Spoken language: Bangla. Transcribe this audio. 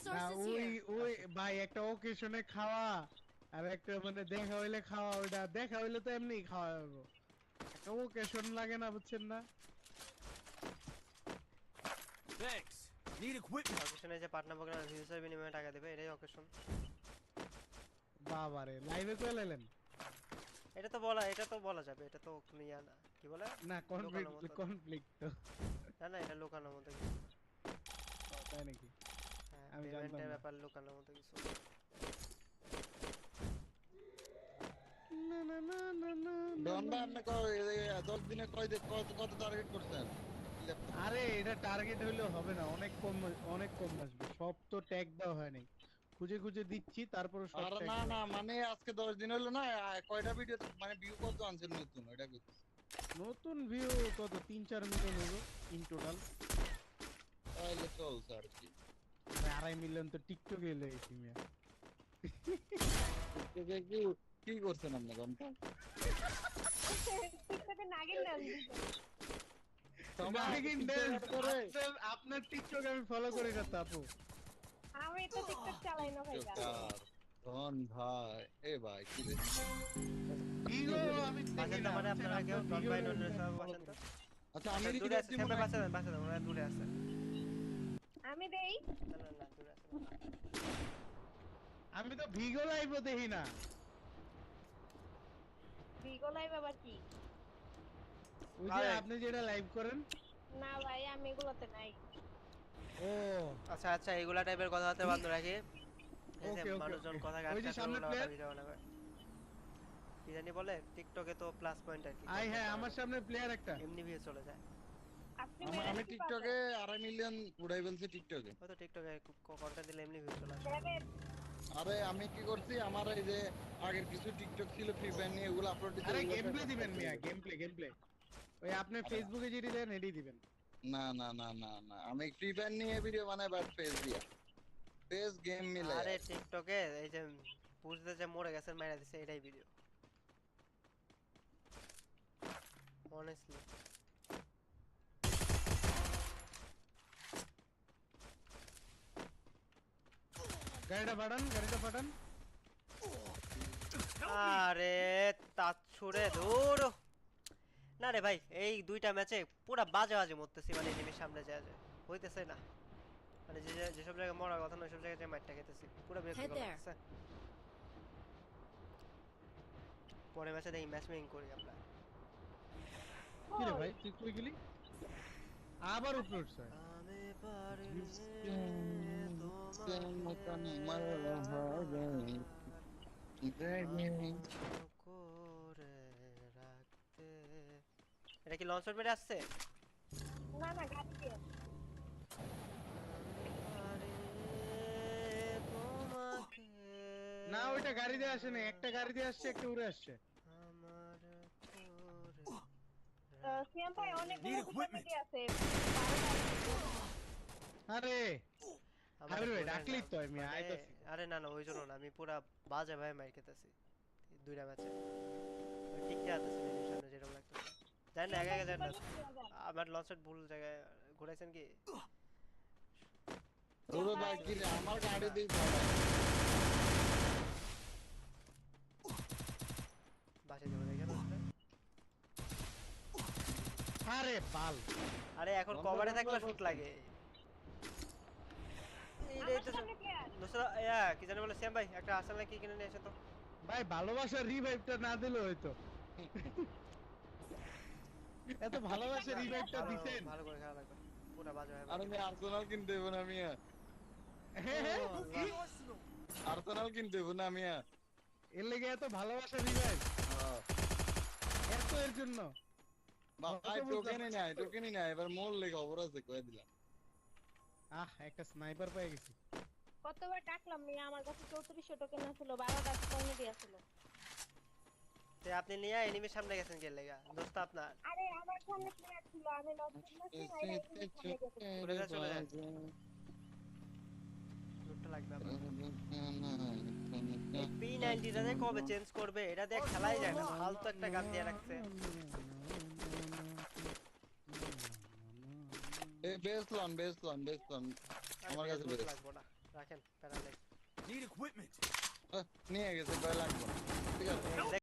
Resources ওই here. ওই ভাই একটা ওকেশনে খাওয়া আর একটা মানে দেখা হইলে খাওয়া, ওইটা দেখা হইলে তো এমনি খাওয়া যাবো, একটা ওকেশন লাগে না, বুঝছেন না? Thanks. Need equipment. অকেশনে যে পার্টনার প্রোগ্রাম ভিউসের বিনিময়ে টাকা দেবে, এটাই অকেশন। বাবারে লাইভে কই লাইলেন? এটা তো বলা যাবে, এটা তো কোনো ইয়া না, কি বলে, না লুকানোর কনফ্লিক্ট মতো। কনফ্লিক্ট তো। না এটা লুকানোর মতো কিছু। তাই নাকি? হ্যাঁ, আমি জানতাম পেমেন্টের না। ব্যাপার লুকানোর মতো কিছু। না না না না না না, দন্ডা না। আপনি 10 দিনে কত টার্গেট করছেন? আরে এটা টার্গেট হইলেও হবে না, অনেক কম আসবে, সব তো ট্যাগ দেওয়া হয় নাই, খুঁজে খুঁজে দিচ্ছি তারপরে সব আরে ট্যাগ না দেওয়া। না, মানে আজকে 10 দিন হলো না, কয়টা ভিডিও মানে ভিউ কত আনছেন নতুন ওইটা কই? নতুন ভিউ কত 3-4 মিলিয়ন হবে ইন টোটাল। তাহলে চলছে আর কি। 2.5 মিলিয়ন তো টিকটকে এলে গেছি মিয়া। টিকটকে কি করছেন আপনি ঘন্টা? টিকটকে নাগিন ডান্স দিছে। নাগিন dance আপনার টিকটক আমি ফলো করি না তো আপু। আমি তো টিকটক চালাই না ভাই। ধন ভাই, এ ভাই কি রে? ভিগো আমি দেখি বাসেন না, তো মানে আপনারা কেউ ডন বাই ডন সব বাসেন তো। আচ্ছা আমি দূরে আছে, সামনে বাসে দাও, ওরা দূরে আছে। আমি দেই। না দূরে আছে। আমি তো ভিগো লাইভও দেখি না। ভিগো লাইভ আবার কি? ওই যে আপনি যেটা লাইভ করেন। না ভাই আমি এগুলোতে নাই। ও আচ্ছা এইগুলা টাইপের কথাবার্তা বন্ধ রাখি। এই যে ওকে মানুষজন ওকে কথা ওই যে কাটতে সামনে প্লেয়ার ভিডিও বানাবে। কি জানি বলে টিকটকে তো প্লাস পয়েন্ট আর কি। হ্যাঁ আমার সামনে প্লেয়ার একটা। এমনি ভিউ চলে যায়। আপনি আমি টিকটকে 2.5 মিলিয়ন উড়াই বলছি টিকটকে। ও তো টিকটকে কন্টেন্ট দিলে এমনি ভিউ চলে আসে। আরে আমি কি করছি, আমার এই যে আগের কিছু টিকটক ছিল ফ্রি ফায়ার নিয়ে, এগুলো আপলোড দিতে। আরে গেমপ্লে দিবেন মিয়া, গেমপ্লে ওই আপনি ফেসবুকে যেটি দেন এডি দিবেন। না না না না না, আমি ফ্রি ফায়ার নিয়ে ভিডিও বানাই, বাট পেজ দিয়া, পেজ গেম মিলে। আরে টিকটকে এই যে বুঝতে যে মরে গেছেন মাইরা দিছে, এটাই ভিডিও অনেস্টলি। গাড়িটা পাঠান। আরে তাছুড়ে দূর। না রে ভাই, এই দুইটা ম্যাচে পুরো বাজে মরতেছি, মানে এনিমির সামনে যায় হইতেছে না, মানে যেসব জায়গায় মরার কথা না ওইসব জায়গায় যে মাইরটা খেতেছি, পুরো বিরক্ত লাগছে। পরে ম্যাচে দেখি ম্যাচ মেকিং করি আমরা। কি রে ভাই তুই কই গেলি? আবার উপলোড স্যার। আমি পারি করে রাখতে। এটা কি লঞ্চ প্যাড আসছে? না না গাড়ি দিয়ে। না ওইটা গাড়ি দিয়ে আসে না, একটা গাড়ি দিয়ে আসছে, একটা উড়ে আসছে। আমার সিএম ভাই অনেক ভিডিও আছে। আরে আরে ভাই ডাকলি তো আমি আইতাছি। আরে না ওই জন্য না, আমি পুরা বাজে ভাই মার খেতেছি দুইটা ম্যাচে, টিকতে আতেছি সামনে যেরকম লাগতেছে। জানি না আগে জানি না আমার লঞ্চের ভুল জায়গায় ঘুরাইছেন কি? ওরে ভাই কি রে, আমার গাড়ি দিয়ে বাসে যাবো দেখে দোস্ত। আরে বাল, আরে এখন কভারে থাকলে শুট লাগে। কি জানি বলে শ্যাম ভাই একটা আসল নাকি কিনে নিয়ে এসে তো। ভাই ভালোবাসার রিভাইভটা না দিলে হয়তো। এত ভালোবাসার রিভাইভটা দিছেন। ভালো করে খেলা লাগবে, পুরো বাজে ভাই। আর আমি আর্সেনাল কিনতে দেব না আমি, আর্সেনাল কিনতে দেব না আমি। এর লেগে এত ভালোবাসার রিভাইভ এর জন্য। ভাই টোকেনই নাই, এবার মোর লেগে খবর আছে কয়ে দিলাম। একটা স্নাইপার পেয়ে গেছি। কতবার ডাকলাম মিয়া, আমার কাছে 3400 টোকেন ছিল, 12টা কমে দিয়েছিল। তে আপনি নিয়ে এনিমির সামনে গেছেন কে লাগা দোস্ত আপনার? আরে আমার সামনে প্লেয়ার ছিল, আমি লজ্জা করছি না, এটা চলে যায় লুটটা লাগবে আপনার। এই P90 টা যে কবে চেঞ্জ করবে, এটা দিয়ে খেলাই যায় না, ফালতু একটা গান দিয়ে রাখছে। এই বেসলন আমার কাছে লাগবে না। রাখেন প্যারা নেই Need equipment. নিয়ে গেছে কয় লাগবে ঠিক আছে এই যে